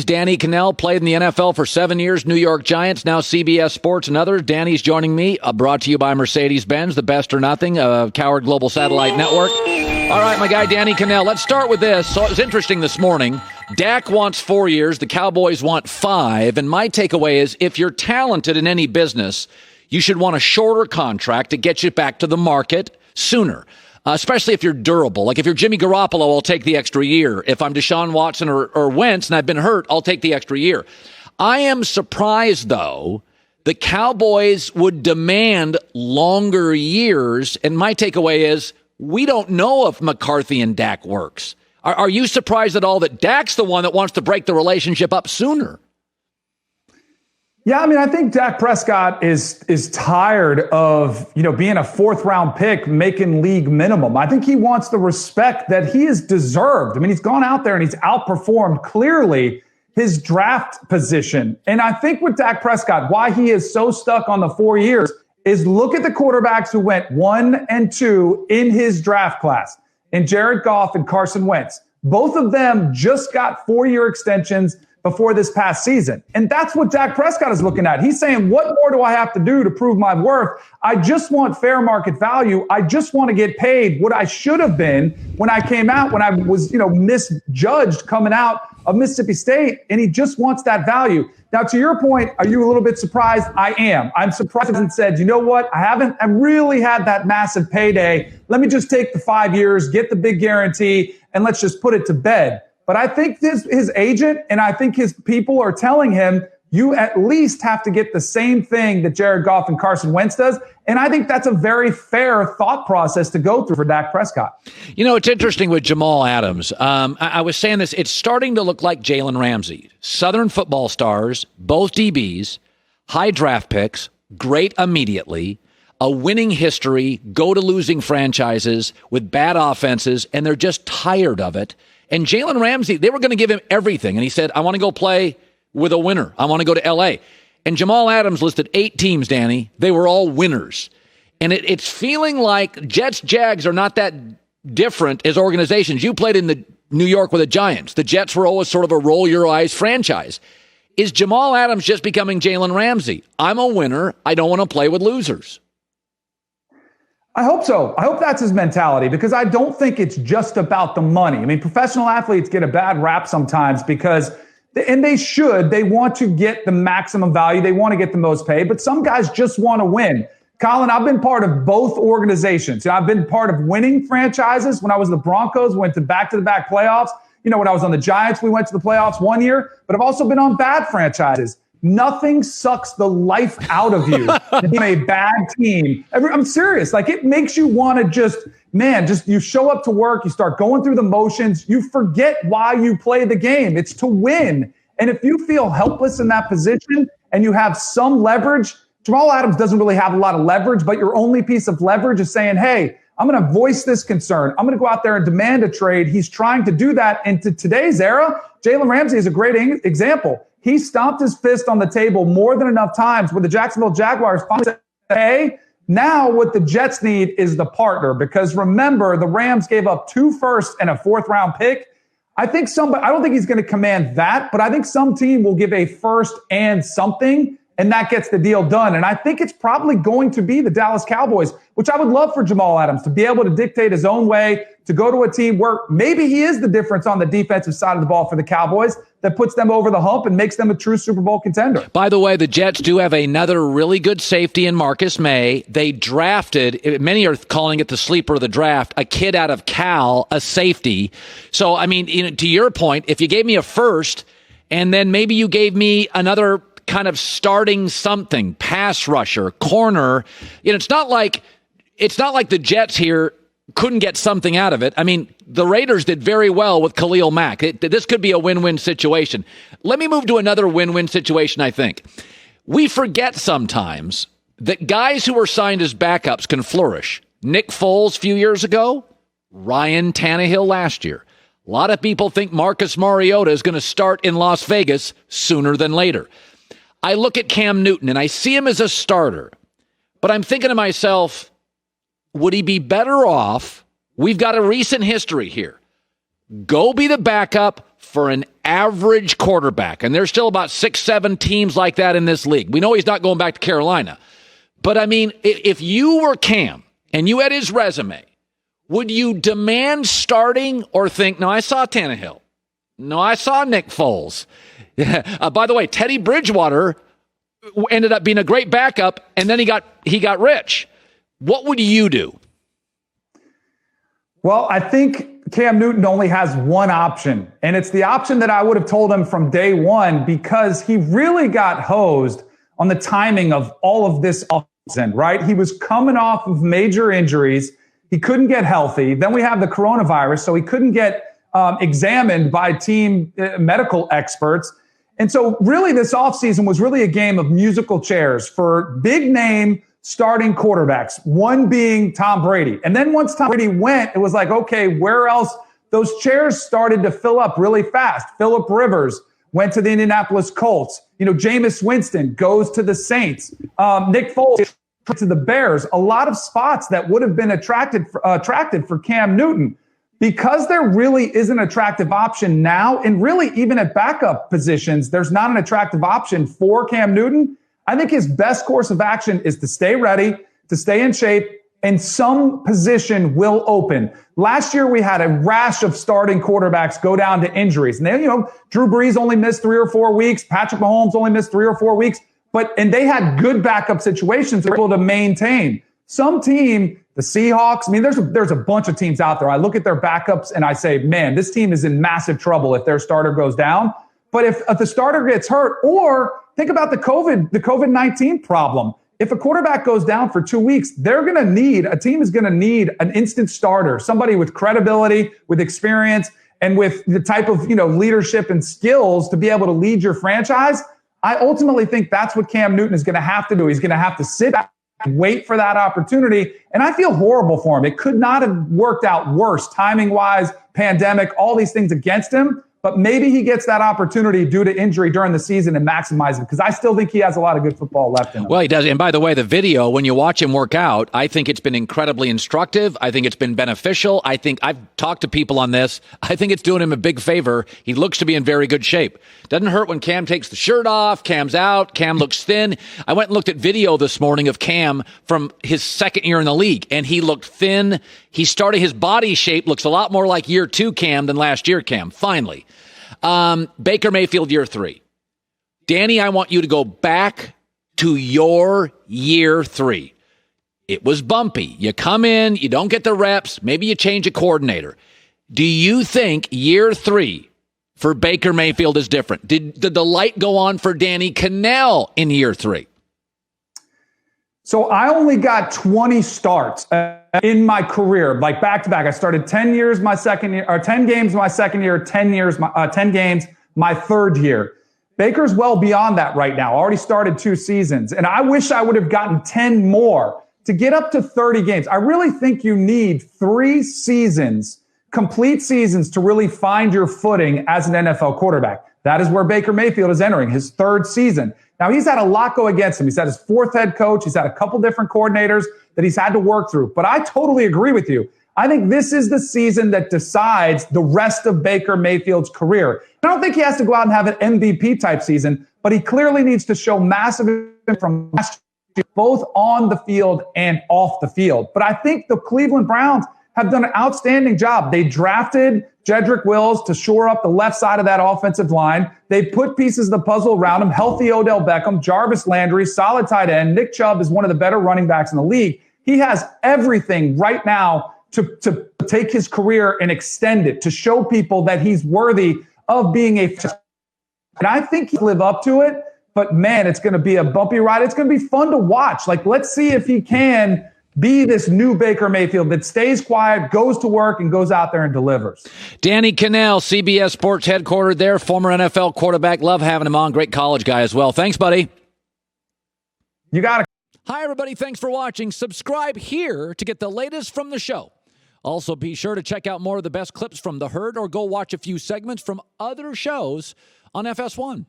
Danny Kanell played in the NFL for 7 years, New York Giants, now CBS Sports and others. Danny's joining me, brought to you by Mercedes-Benz, the best or nothing, Cowherd Global Satellite Network. All right, my guy, Danny Kanell, let's start with this. So it was interesting this morning. Dak wants 4 years, the Cowboys want 5, and my takeaway is if you're talented in any business, you should want a shorter contract to get you back to the market sooner. Especially if you're durable. Like if you're Jimmy Garoppolo, I'll take the extra year. If I'm Deshaun Watson or Wentz and I've been hurt, I'll take the extra year. I am surprised, though, the Cowboys would demand longer years. And my takeaway is we don't know if McCarthy and Dak works. Are you surprised at all that Dak's the one that wants to break the relationship up sooner? Yeah, I mean, I think Dak Prescott is tired of, being a fourth-round pick, making league minimum. I think he wants the respect that he has deserved. I mean, he's gone out there and he's outperformed clearly his draft position. And I think with Dak Prescott, why he is so stuck on the 4 years is look at the quarterbacks who went 1 and 2 in his draft class, and Jared Goff and Carson Wentz. Both of them just got 4-year extensions before this past season. And that's what Dak Prescott is looking at. He's saying, what more do I have to do to prove my worth? I just want fair market value. I just want to get paid what I should have been when I came out, when I was, misjudged coming out of Mississippi State. And he just wants that value. Now, to your point, are you a little bit surprised? I am. I'm surprised and said, you know what? I really had that massive payday. Let me just take the 5 years, get the big guarantee, and let's just put it to bed. But I think his agent and I think his people are telling him, you at least have to get the same thing that Jared Goff and Carson Wentz does. And I think that's a very fair thought process to go through for Dak Prescott. It's interesting with Jamal Adams. I was saying this, it's starting to look like Jalen Ramsey. Southern football stars, both DBs, high draft picks, great immediately, a winning history, go to losing franchises with bad offenses, and they're just tired of it. And Jalen Ramsey, they were going to give him everything. And he said, I want to go play with a winner. I want to go to L.A. And Jamal Adams listed 8 teams, Danny. They were all winners. And it's feeling like Jets, Jags are not that different as organizations. You played in the New York with the Giants. The Jets were always sort of a roll your eyes franchise. Is Jamal Adams just becoming Jalen Ramsey? I'm a winner. I don't want to play with losers. I hope so. I hope that's his mentality, because I don't think it's just about the money. I mean, professional athletes get a bad rap sometimes because, and they should, they want to get the maximum value. They want to get the most pay, but some guys just want to win. Colin, I've been part of both organizations. I've been part of winning franchises. When I was the Broncos, went to back-to-back playoffs. When I was on the Giants, we went to the playoffs 1 year, but I've also been on bad franchises. Nothing sucks the life out of you to be a bad team. I'm serious. Like, it makes you want to just you show up to work, you start going through the motions, you forget why you play the game. It's to win. And if you feel helpless in that position and you have some leverage, Jamal Adams doesn't really have a lot of leverage, but your only piece of leverage is saying, hey, I'm going to voice this concern. I'm going to go out there and demand a trade. He's trying to do that. And to today's era, Jalen Ramsey is a great example. He stomped his fist on the table more than enough times where the Jacksonville Jaguars finally said, hey, now what the Jets need is the partner. Because remember, the Rams gave up 2 firsts and a 4th-round pick. I don't think he's going to command that, but I think some team will give a first and something, and that gets the deal done. And I think it's probably going to be the Dallas Cowboys, which I would love for Jamal Adams to be able to dictate his own way, to go to a team where maybe he is the difference on the defensive side of the ball for the Cowboys that puts them over the hump and makes them a true Super Bowl contender. By the way, the Jets do have another really good safety in Marcus May. They drafted, many are calling it the sleeper of the draft, a kid out of Cal, a safety. So, I mean, to your point, if you gave me a first and then maybe you gave me another kind of starting something, pass rusher, corner, it's not like the Jets here couldn't get something out of it. I mean, the Raiders did very well with Khalil Mack. This could be a win-win situation. Let me move to another win-win situation, I think. We forget sometimes that guys who are signed as backups can flourish. Nick Foles a few years ago, Ryan Tannehill last year. A lot of people think Marcus Mariota is going to start in Las Vegas sooner than later. I look at Cam Newton and I see him as a starter, but I'm thinking to myself, would he be better off? We've got a recent history here. Go be the backup for an average quarterback. And there's still about 6-7 teams like that in this league. We know he's not going back to Carolina. But, I mean, if you were Cam and you had his resume, would you demand starting or think, no, I saw Tannehill. No, I saw Nick Foles. By the way, Teddy Bridgewater ended up being a great backup, and then he got rich. What would you do? Well, I think Cam Newton only has one option, and it's the option that I would have told him from day one, because he really got hosed on the timing of all of this offseason, right? He was coming off of major injuries. He couldn't get healthy. Then we have the coronavirus, so he couldn't get examined by team medical experts. And so really this offseason was really a game of musical chairs for big name starting quarterbacks, one being Tom Brady. And then once Tom Brady went, it was like, okay, where else? Those chairs started to fill up really fast. Phillip Rivers went to the Indianapolis Colts. Jameis Winston goes to the Saints. Nick Foles to the Bears. A lot of spots that would have been attractive for Cam Newton. Because there really is an attractive option now, and really even at backup positions, there's not an attractive option for Cam Newton. I think his best course of action is to stay ready, to stay in shape, and some position will open. Last year, we had a rash of starting quarterbacks go down to injuries. And then, Drew Brees only missed 3 or 4 weeks. Patrick Mahomes only missed 3 or 4 weeks. And they had good backup situations they were able to maintain. Some team, the Seahawks, I mean, there's a bunch of teams out there. I look at their backups and I say, man, this team is in massive trouble if their starter goes down. But if the starter gets hurt, or think about the COVID-19 problem. If a quarterback goes down for 2 weeks, a team is going to need an instant starter, somebody with credibility, with experience, and with the type of, leadership and skills to be able to lead your franchise. I ultimately think that's what Cam Newton is going to have to do. He's going to have to sit back and wait for that opportunity. And I feel horrible for him. It could not have worked out worse, timing-wise, pandemic, all these things against him. But maybe he gets that opportunity due to injury during the season and maximize it, because I still think he has a lot of good football left in him. Well, he does. And by the way, the video, when you watch him work out, I think it's been incredibly instructive. I think it's been beneficial. I think I've talked to people on this. I think it's doing him a big favor. He looks to be in very good shape. Doesn't hurt when Cam takes the shirt off. Cam's out. Cam looks thin. I went and looked at video this morning of Cam from his second year in the league, and he looked thin. His body shape looks a lot more like year 2 Cam than last year Cam, finally. Baker Mayfield, year 3. Danny, I want you to go back to your year 3. It was bumpy. You come in, you don't get the reps, maybe you change a coordinator. Do you think year 3 for Baker Mayfield is different? Did the light go on for Danny Kanell in year 3? So I only got 20 starts in my career, like back to back. I started 10 games my second year, 10 games my third year. Baker's well beyond that right now. Already started 2 seasons. And I wish I would have gotten 10 more to get up to 30 games. I really think you need 3 seasons, complete seasons, to really find your footing as an NFL quarterback. That is where Baker Mayfield is entering his 3rd season. Now, he's had a lot go against him. He's had his 4th head coach. He's had a couple different coordinators that he's had to work through. But I totally agree with you. I think this is the season that decides the rest of Baker Mayfield's career. I don't think he has to go out and have an MVP type season, but he clearly needs to show massive from last year, both on the field and off the field. But I think the Cleveland Browns have done an outstanding job. They drafted Jedrick Wills to shore up the left side of that offensive line. They put pieces of the puzzle around him. Healthy Odell Beckham, Jarvis Landry, solid tight end. Nick Chubb is one of the better running backs in the league. He has everything right now to take his career and extend it, to show people that he's worthy of being and I think he'll live up to it. But man, it's going to be a bumpy ride. It's going to be fun to watch. Like, let's see if he can be this new Baker Mayfield that stays quiet, goes to work, and goes out there and delivers. Danny Kanell, CBS Sports headquartered there, former NFL quarterback. Love having him on. Great college guy as well. Thanks, buddy. You got it. Hi, everybody. Thanks for watching. Subscribe here to get the latest from the show. Also, be sure to check out more of the best clips from The Herd, or go watch a few segments from other shows on FS1.